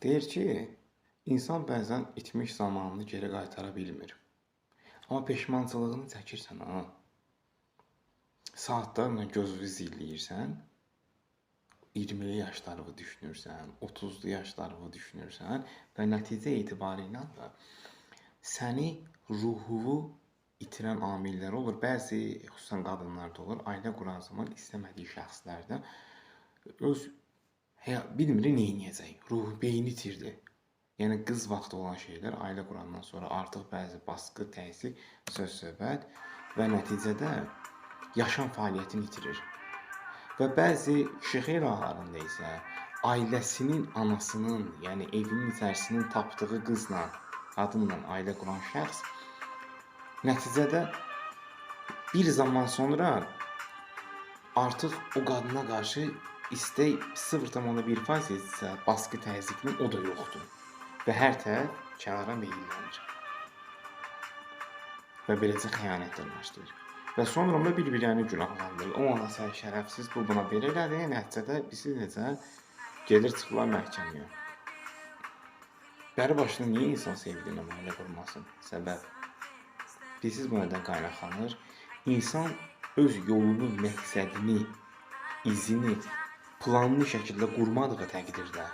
Deyir ki, insan bəzən itmiş zamanını geri qaytara bilmir. Amma peşmançılığını çəkirsən ha. Saatlarla gözünü zilləyirsən, 20'li yaşlarını düşünürsən, 30'lu yaşlarını düşünürsən və nəticə etibarilə də səni ruhunu itirən amillər olur. Bəzi xüsusən qadınlarda olur. Ailə quran zaman istəmədiyi şəxslərdə öz bilmir nə edəcək. Ruhu, beyni itirdi. Yəni qız vaxtı olan şeylər ailə qurandan sonra artıq bəzi baskı, təsir, söz-söhbət və nəticədə yaşam fəaliyyətini itirir. Və bəzi şixir ağalarında isə ailəsinin anasının, yəni evinin içərisinin tapdığı qızla, qadınla ailə quran şəxs nəticədə bir zaman sonra artıq o qadına qarşı istək 0,1% isə baskı təzyiqinin o da yoxdur. Və hər tərəf kənara meyllənir. Və beləcə xəyanətlər başlayır. Və sonra da bir-birini günahlandırır. O ona sən şərəfsiz, bu buna belə elədi. Nəticədə bizi necə gedir çıxırlar məhkəməyə. Bəri başına niyə insan sevdiyinə ailə qurmasın? Səbəb. Bilirsiniz bu nədən qaynaqlanır? İnsan öz yolunu, məqsədini, izini planlı şəkildə qurmadığı təqdirdə